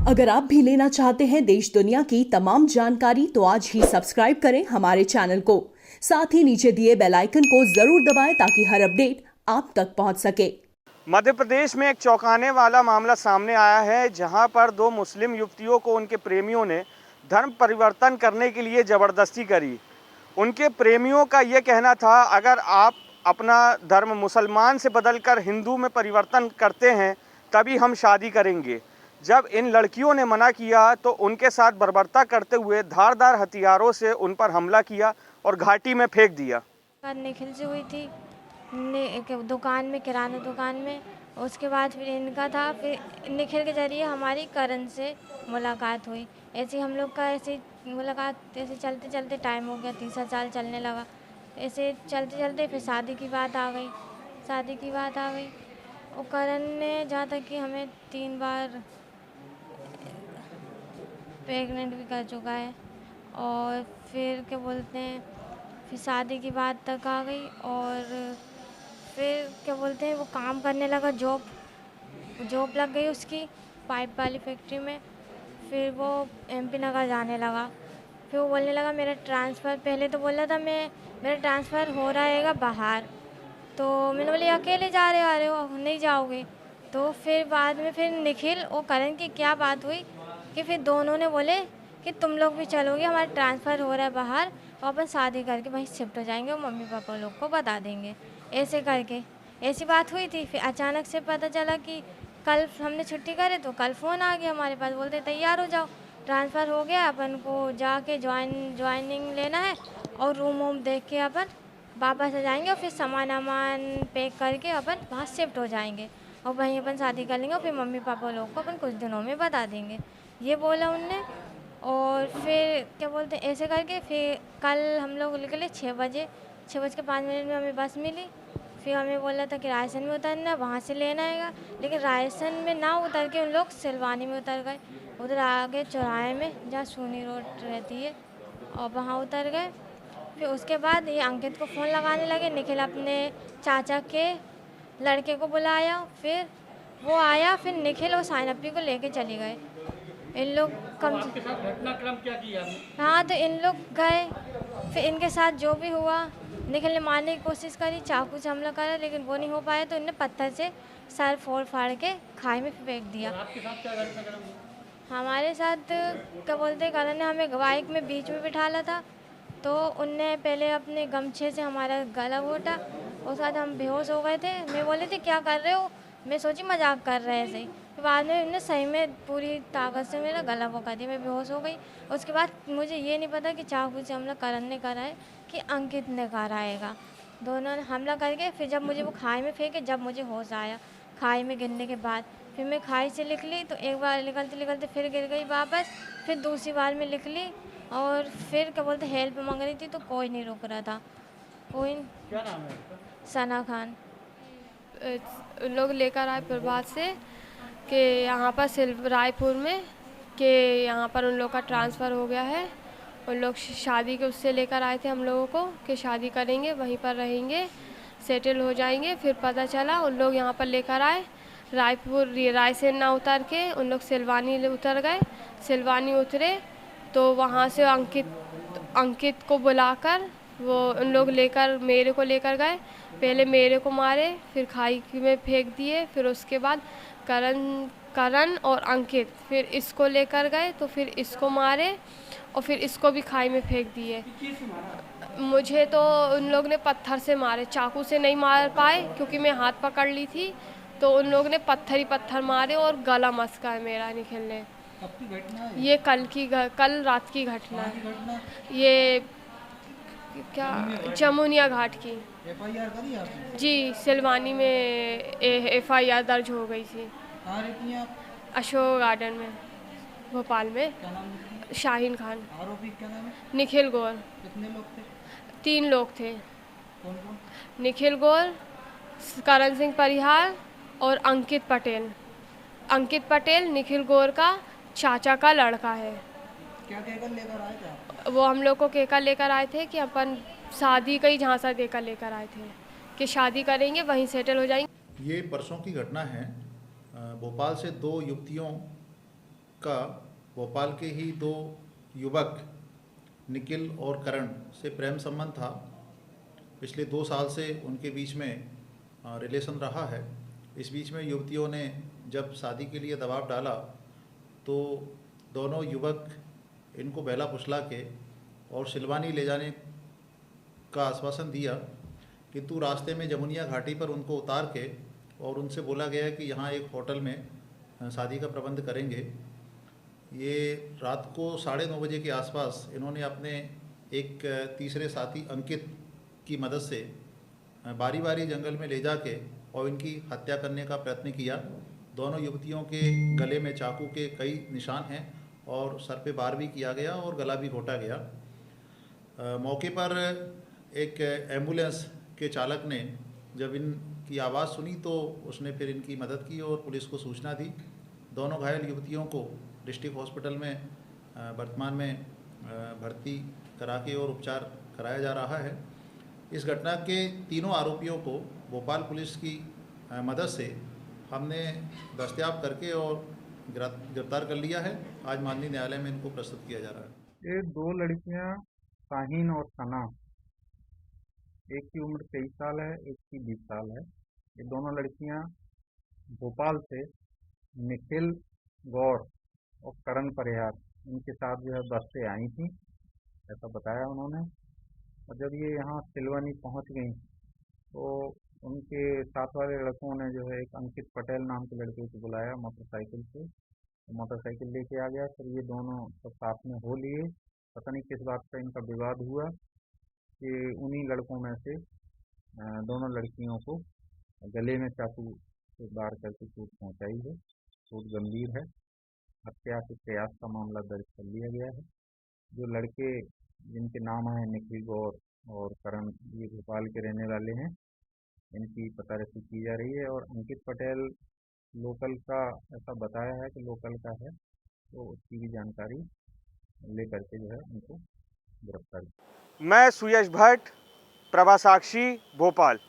अगर आप भी लेना चाहते हैं देश दुनिया की तमाम जानकारी तो आज ही सब्सक्राइब करें हमारे चैनल को। साथ ही नीचे दिए बेल आइकन को जरूर दबाएं ताकि हर अपडेट आप तक पहुंच सके। मध्य प्रदेश में एक चौंकाने वाला मामला सामने आया है, जहां पर दो मुस्लिम युवतियों को उनके प्रेमियों ने धर्म परिवर्तन करने के लिए ज़बरदस्ती करी। उनके प्रेमियों का ये कहना था, अगर आप अपना धर्म मुसलमान से बदलकर हिंदू में परिवर्तन करते हैं तभी हम शादी करेंगे। जब इन लड़कियों ने मना किया तो उनके साथ बर्बरता करते हुए धारदार हथियारों से उन पर हमला किया और घाटी में फेंक दिया। निखिल से हुई थी दुकान में, किराना दुकान में। उसके बाद फिर इनका था, फिर निखिल के जरिए हमारी करण से मुलाकात हुई। ऐसे हम लोग का ऐसे मुलाकात ऐसे चलते चलते टाइम हो गया, 3 साल चलने लगा। ऐसे चलते चलते फिर शादी की बात आ गई। और करण ने जहाँ तक कि हमें 3 बार प्रेग्नेंट भी कर चुका है। और फिर क्या बोलते हैं, फिर शादी की बात तक आ गई। और फिर क्या बोलते हैं, वो काम करने लगा, जॉब लग गई उसकी पाइप वाली फैक्ट्री में। फिर वो MP नगर जाने लगा। फिर वो बोलने लगा मेरा ट्रांसफ़र, पहले तो बोला था मेरा ट्रांसफ़र हो रहेगा बाहर। तो मैंने बोली अकेले जा रहे हो नहीं जाओगे। तो फिर बाद में फिर निखिल और करण की क्या बात हुई कि फिर दोनों ने बोले कि तुम लोग भी चलोगे, हमारा ट्रांसफ़र हो रहा है बाहर और अपन शादी करके वहीं शिफ्ट हो जाएंगे और मम्मी पापा लोग को बता देंगे। ऐसे करके ऐसी बात हुई थी। फिर अचानक से पता चला कि कल हमने छुट्टी करे तो कल फ़ोन आ गया हमारे पास, बोलते तैयार हो जाओ, ट्रांसफ़र हो गया, अपन को जाके ज्वाइनिंग लेना है और रूम वूम देख के अपन वापस आ जाएंगे और फिर सामान पैक करके अपन वहाँ शिफ्ट हो जाएंगे और वहीं अपन शादी कर लेंगे और फिर मम्मी पापा लोग को अपन कुछ दिनों में बता देंगे, ये बोला उनने। और फिर क्या बोलते हैं, ऐसे करके फिर कल हम लोग निकले 6:05 में हमें बस मिली। फिर हमें बोला था कि रायसन में उतरना, वहाँ से लेना आएगा। लेकिन रायसन में ना उतर के उन लोग सिलवानी में उतर गए, उधर आगे चौराहे में जहाँ सूनी रोड रहती है, और वहाँ उतर गए। फिर उसके बाद ये अंकित को फ़ोन लगाने लगे। निखिल अपने चाचा के लड़के को बुलाया, फिर वो आया, फिर निखिल और साइनप्पी को लेके चले गए। इन लोग घटनाक्रम क्या किया? हाँ, तो इन लोग गए, फिर इनके साथ जो भी हुआ, निखिल ने मारने की कोशिश करी, चाकू से हमला करा, लेकिन वो नहीं हो पाया तो इनने पत्थर से सर फोड़ फाड़ के खाई में फेंक दिया। आपके साथ क्या घटनाक्रम? हमारे साथ क्या बोलते, करण ने हमें बाइक में बीच में बिठाला था, तो उनने पहले अपने गमछे से हमारा गला घोटा, उसके बाद हम बेहोश हो गए थे। मैं बोले थे क्या कर रहे हो, मैं सोची मजाक कर रहे हैं ऐसे ही। फिर बाद में उन्होंने सही में पूरी ताकत से मेरा गला पका दिया, मैं बेहोश हो गई। उसके बाद मुझे ये नहीं पता कि चाकू से हमला करण ने करा है कि अंकित ने कराएगा। दोनों ने हमला करके फिर जब मुझे वो खाई में फेंके, जब मुझे होश आया खाई में गिरने के बाद, फिर मैं खाई से निकली तो एक बार निकलते निकलते फिर गिर गई वापस, फिर दूसरी बार में निकली और फिर क्या बोलते हेल्प मांग रही थी तो कोई नहीं रोक रहा था। कोई। क्या नाम है? सना खान। लोग लेकर आए प्रभात से कि यहाँ पर रायपुर में कि यहाँ पर उन लोग का ट्रांसफ़र हो गया है। उन लोग शादी के उससे लेकर आए थे हम लोगों को कि शादी करेंगे, वहीं पर रहेंगे, सेटल हो जाएंगे। फिर पता चला उन लोग यहाँ पर लेकर आए रायसेन ना उतर के उन लोग सिलवानी उतर गए। सिलवानी उतरे तो वहाँ से अंकित को बुलाकर वो उन लोग मेरे को लेकर गए। पहले मेरे को मारे, फिर खाई में फेंक दिए, फिर उसके बाद करण और अंकित फिर इसको लेकर गए तो फिर इसको मारे और फिर इसको भी खाई में फेंक दिए। मुझे तो उन लोग ने पत्थर से मारे, चाकू से नहीं मार पाए क्योंकि मैं हाथ पकड़ ली थी, तो उन लोग ने पत्थर मारे और गला मस्का है मेरा निखिलने। ये कल रात की घटना है। ये क्या जमुनिया घाट की। FIR करी आपने? जी, सिलवानी में FIR दर्ज हो गई थी। कहाँ रहती हैं आप? अशोक गार्डन में, भोपाल में। क्या नाम है? शाहीन खान। आरोपी क्या नाम है? निखिल गौर। कितने लोग थे? 3 लोग थे। कौन कौन? निखिल गौर, करण सिंह परिहार और अंकित पटेल निखिल गौर का चाचा का लड़का है। क्या कहकर लेकर आए थे आप? वो हम लोग को कहकर लेकर आए थे कि अपन शादी का ही झांसा देकर लेकर आए थे कि शादी करेंगे, वहीं सेटल हो जाएंगे। ये परसों की घटना है। भोपाल से 2 युवतियों का भोपाल के ही दो युवक निखिल और करण से प्रेम संबंध था। पिछले 2 साल से उनके बीच में रिलेशन रहा है। इस बीच में युवतियों ने जब शादी के लिए दबाव डाला तो दोनों युवक इनको बहला फुसला के और सिलवानी ले जाने का आश्वासन दिया, किंतु रास्ते में जमुनिया घाटी पर उनको उतार के और उनसे बोला गया कि यहाँ एक होटल में शादी का प्रबंध करेंगे। ये रात को 9:30 बजे के आसपास इन्होंने अपने एक तीसरे साथी अंकित की मदद से बारी बारी जंगल में ले जाके और इनकी हत्या करने का प्रयत्न किया। दोनों युवतियों के गले में चाकू के कई निशान हैं और सर पे वार भी किया गया और गला भी घोटा गया। मौके पर एक एम्बुलेंस के चालक ने जब इनकी आवाज़ सुनी तो उसने फिर इनकी मदद की और पुलिस को सूचना दी। दोनों घायल युवतियों को डिस्ट्रिक्ट हॉस्पिटल में वर्तमान में भर्ती करा के और उपचार कराया जा रहा है। इस घटना के तीनों आरोपियों को भोपाल पुलिस की मदद से हमने दस्तयाब करके और गिरफ्तार कर लिया है। आज माननीय न्यायालय में इनको प्रस्तुत किया जा रहा है। ये 2 लड़कियां शाहीन और सना, एक की उम्र 23 साल है, एक की 20 साल है। ये दोनों लड़कियां भोपाल से निखिल गौर और करण परिहार इनके साथ जो है बस से आई थी, ऐसा बताया उन्होंने। और जब ये यहाँ सिलवानी पहुँच गई तो उनके साथ वाले लड़कों ने जो है एक अंकित पटेल नाम के लड़के को बुलाया मोटरसाइकिल से, मोटरसाइकिल लेके आ गया। फिर ये दोनों सब साथ में हो लिए। पता नहीं किस बात का इनका विवाद हुआ कि उन्हीं लड़कों में से दोनों लड़कियों को गले में चाकू से वार करके चोट पहुंचाई है। चोट गंभीर है। हत्या के प्रयास का मामला दर्ज कर लिया गया है। जो लड़के जिनके नाम है निखिल गौर और करण, ये भोपाल के रहने वाले हैं। इनकी पता रसी की जा रही है और अंकित पटेल लोकल का ऐसा बताया है कि लोकल का है, तो उसकी भी जानकारी लेकर के जो है उनको गिरफ्तार। मैं सुयश भट्ट, प्रभा साक्षी, भोपाल।